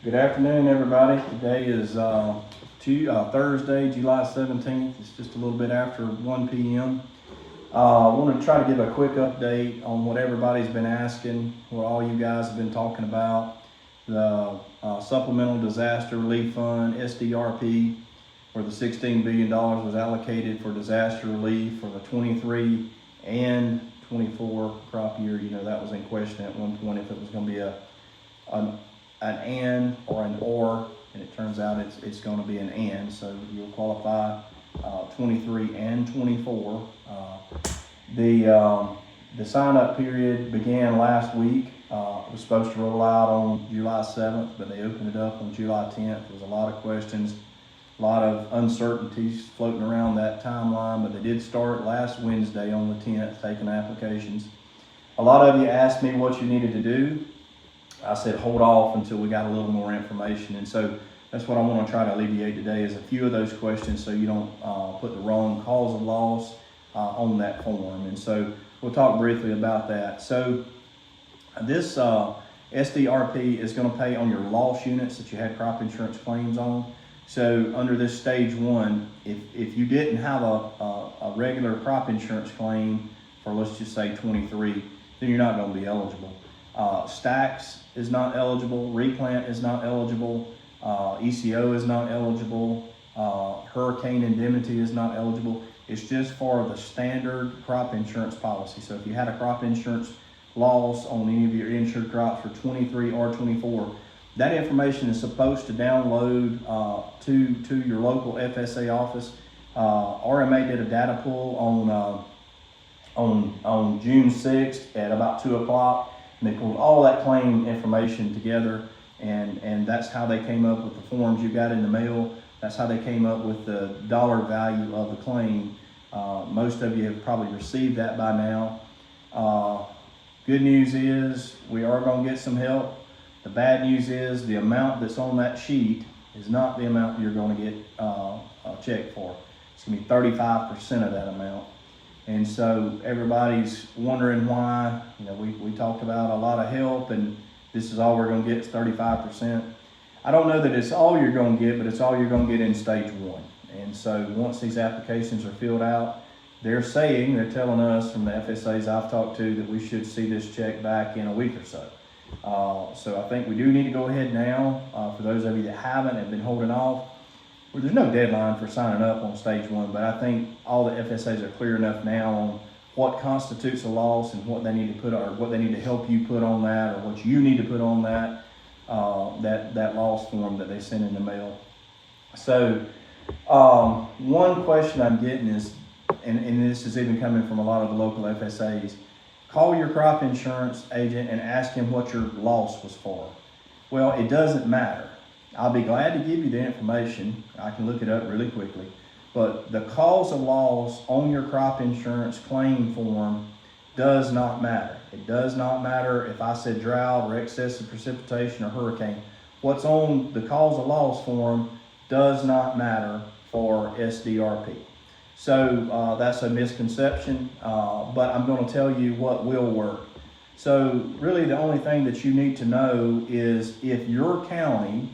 Good afternoon, everybody. Today is Thursday, July 17th. It's just a little bit after 1 p.m. I want to try to give a quick update on what everybody's been asking, what all you guys have been talking about. The Supplemental Disaster Relief Fund, SDRP, where the $16 billion was allocated for disaster relief for the 23 and 24 crop year. You know, that was in question at one point if it was going to be an and or an or, and it turns out it's going to be an and, so you'll qualify 23 and 24. The sign-up period began last week. It was supposed to roll out on July 7th, but they opened it up on July 10th. There was a lot of questions, a lot of uncertainties floating around that timeline, but they did start last Wednesday on the 10th, taking applications. A lot of you asked me what you needed to do. I said hold off until we got a little more information, and so that's what I want to try to alleviate today is a few of those questions so you don't put the wrong cause of loss on that form. And so we'll talk briefly about that. So this SDRP is going to pay on your loss units that you had crop insurance claims on. So under this stage one, if you didn't have a regular crop insurance claim for, let's just say 23, then you're not going to be eligible. Stacks is not eligible, replant is not eligible, ECO is not eligible, hurricane indemnity is not eligible. It's just for the standard crop insurance policy. So if you had a crop insurance loss on any of your insured crops for 23 or 24, that information is supposed to download to your local FSA office. RMA did a data pull on June 6th at about 2 o'clock. And they pulled all that claim information together, and that's how they came up with the forms you got in the mail. That's how they came up with the dollar value of the claim. Most of you have probably received that by now. Good news is we are going to get some help. The bad news is the amount that's on that sheet is not the amount you're going to get a check for. It's going to be 35% of that amount. And so everybody's wondering why. You know, we talked about a lot of help, and this is all we're going to get is 35%. I don't know that it's all you're going to get, but it's all you're going to get in stage one. And so once these applications are filled out, they're telling us from the FSAs I've talked to that we should see this check back in a week or so. So I think we do need to go ahead now. For those of you that haven't and been holding off, well, there's no deadline for signing up on stage one, but I think all the FSAs are clear enough now on what constitutes a loss and what they need to put, or what they need to help you put on that, or what you need to put on that that loss form that they send in the mail. So one question I'm getting is, and this is even coming from a lot of the local FSAs, call your crop insurance agent and ask him what your loss was for. Well, it doesn't matter. I'll be glad to give you the information. I can look it up really quickly. But the cause of loss on your crop insurance claim form does not matter. It does not matter if I said drought or excessive precipitation or hurricane. What's on the cause of loss form does not matter for SDRP. So that's a misconception, but I'm going to tell you what will work. So really the only thing that you need to know is if your county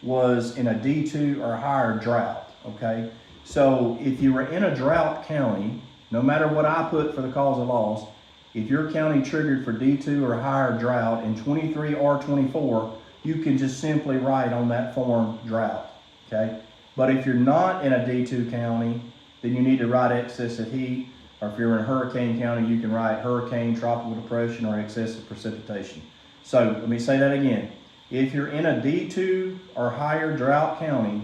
was in a D2 or higher drought, okay? So if you were in a drought county, no matter what I put for the cause of loss, if your county triggered for D2 or higher drought in 23 or 24, you can just simply write on that form drought, okay? But if you're not in a D2 county, then you need to write excessive heat, or if you're in a hurricane county, you can write hurricane, tropical depression, or excessive precipitation. So let me say that again. If you're in a D2 or higher drought county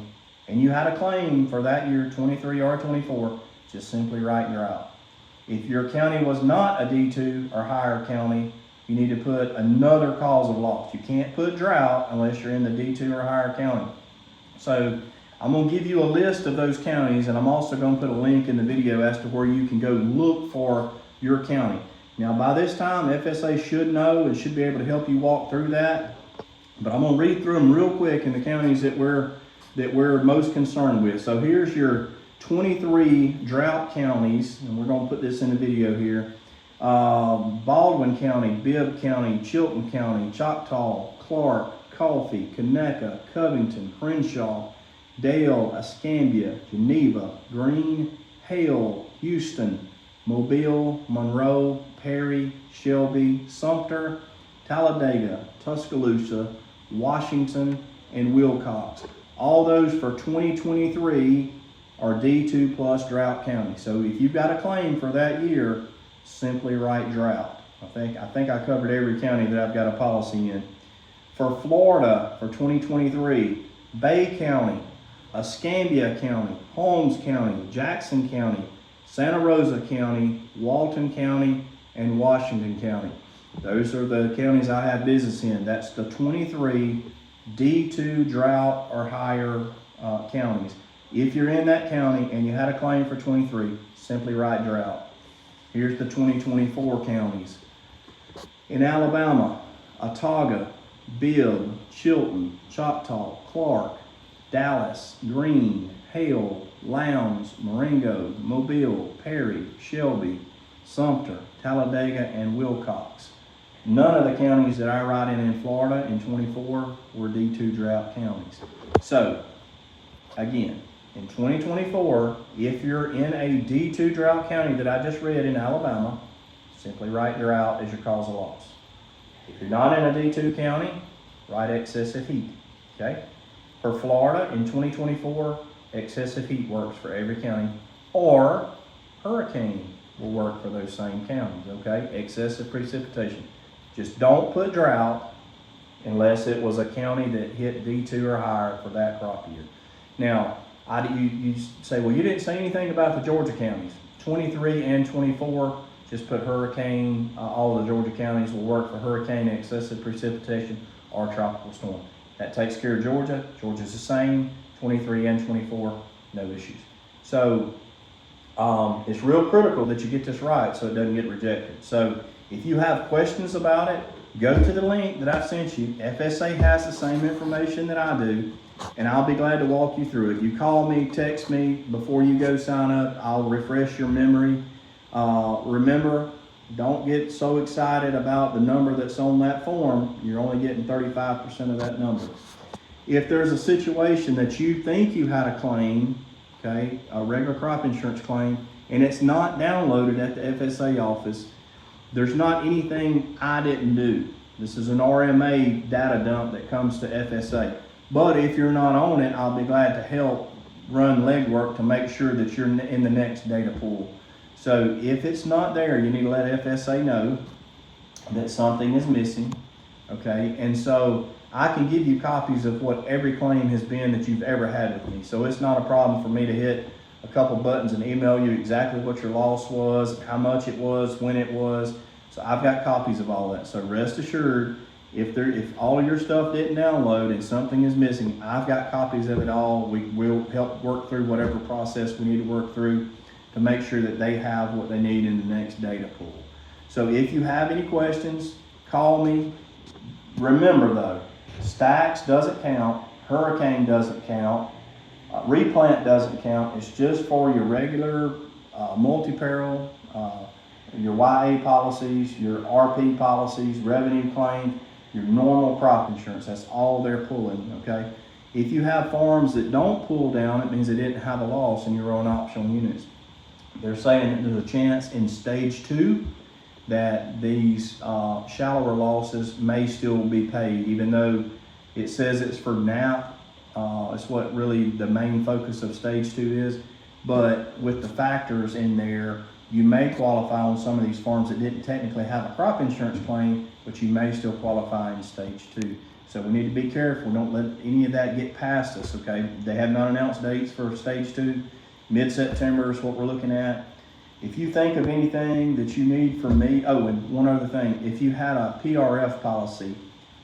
and you had a claim for that year, 23 or 24, just simply write drought. If your county was not a D2 or higher county, you need to put another cause of loss. You can't put drought unless you're in the D2 or higher county. So I'm going to give you a list of those counties, and I'm also going to put a link in the video as to where you can go look for your county. Now by this time, FSA should know and should be able to help you walk through that. But I'm going to read through them real quick in the counties that we're most concerned with. So here's your 23 drought counties, and we're going to put this in the video here. Baldwin County, Bibb County, Chilton County, Choctaw, Clark, Coffee, Conecuh, Covington, Crenshaw, Dale, Escambia, Geneva, Greene, Hale, Houston, Mobile, Monroe, Perry, Shelby, Sumter, Talladega, Tuscaloosa, Washington, and Wilcox. All those for 2023 are D2 plus drought counties. So if you've got a claim for that year, simply write drought. I think I covered every county that I've got a policy in. For Florida for 2023, Bay County, Escambia County, Holmes County, Jackson County, Santa Rosa County, Walton County, and Washington County. Those are the counties I have business in. That's the 23 D2 drought or higher counties. If you're in that county and you had a claim for 23, simply write drought. Here's the 2024 counties. In Alabama, Autauga, Bibb, Chilton, Choctaw, Clark, Dallas, Greene, Hale, Lowndes, Marengo, Mobile, Perry, Shelby, Sumter, Talladega, and Wilcox. None of the counties that I write in Florida in 24 were D2 drought counties. So, again, in 2024, if you're in a D2 drought county that I just read in Alabama, simply write drought as your cause of loss. If you're not in a D2 county, write excessive heat, okay? For Florida in 2024, excessive heat works for every county, or hurricane will work for those same counties, okay? Excessive precipitation. Just don't put drought unless it was a county that hit D2 or higher for that crop year. Now, you say, well, you didn't say anything about the Georgia counties. 23 and 24, just put hurricane. All of the Georgia counties will work for hurricane, excessive precipitation, or tropical storm. That takes care of Georgia. Georgia's the same, 23 and 24, no issues. So it's real critical that you get this right so it doesn't get rejected. So if you have questions about it, go to the link that I've sent you. FSA has the same information that I do, and I'll be glad to walk you through it. You call me, text me before you go sign up. I'll refresh your memory. Remember, don't get so excited about the number that's on that form. You're only getting 35% of that number. If there's a situation that you think you had a claim, okay, a regular crop insurance claim, and it's not downloaded at the FSA office, there's not anything I didn't do. This is an RMA data dump that comes to FSA. But if you're not on it, I'll be glad to help run legwork to make sure that you're in the next data pool. So if it's not there, you need to let FSA know that something is missing, okay? And so I can give you copies of what every claim has been that you've ever had with me. So it's not a problem for me to hit a couple buttons and email you exactly what your loss was, how much it was, when it was. So I've got copies of all that. So rest assured, if all of your stuff didn't download and something is missing, I've got copies of it all. We will help work through whatever process we need to work through to make sure that they have what they need in the next data pool. So if you have any questions, call me. Remember though, stacks doesn't count, hurricane doesn't count, replant doesn't count. It's just for your regular multi-peril, your YA policies, your RP policies, revenue claims, your normal crop insurance. That's all they're pulling, okay? If you have farms that don't pull down, it means they didn't have a loss in your own optional units. They're saying that there's a chance in stage 2 that these shallower losses may still be paid, even though it says it's for NAP. It's what really the main focus of stage 2 is. But with the factors in there, you may qualify on some of these farms that didn't technically have a crop insurance claim, but you may still qualify in stage 2. So we need to be careful. Don't let any of that get past us, okay? They have not announced dates for stage 2. Mid-September is what we're looking at. If you think of anything that you need from me, oh, and one other thing, if you had a PRF policy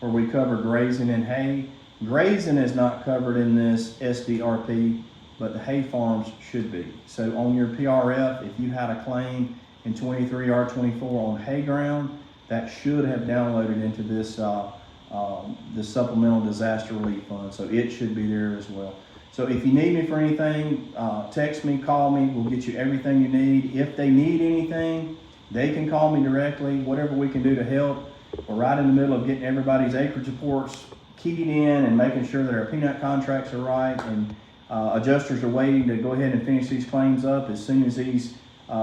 where we cover grazing and hay, grazing is not covered in this SDRP, but the hay farms should be. So on your PRF, if you had a claim in 23 or 24 on hay ground, that should have downloaded into this the Supplemental Disaster Relief Fund. So it should be there as well. So if you need me for anything, text me, call me. We'll get you everything you need. If they need anything, they can call me directly. Whatever we can do to help. We're right in the middle of getting everybody's acreage reports keyed in and making sure that our peanut contracts are right, and adjusters are waiting to go ahead and finish these claims up. As soon as these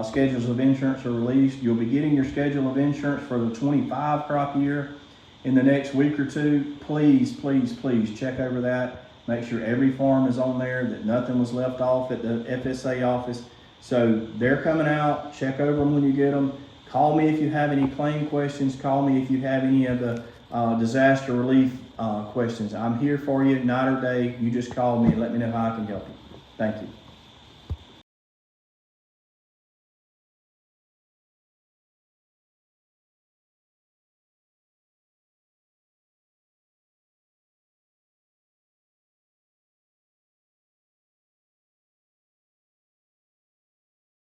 schedules of insurance are released, you'll be getting your schedule of insurance for the 25 crop year in the next week or two. Please, please, please check over that. Make sure every farm is on there, that nothing was left off at the FSA office. So they're coming out. Check over them when you get them. Call me if you have any claim questions. Call me if you have any of the disaster relief questions. I'm here for you night or day. You just call me and let me know how I can help you. Thank you.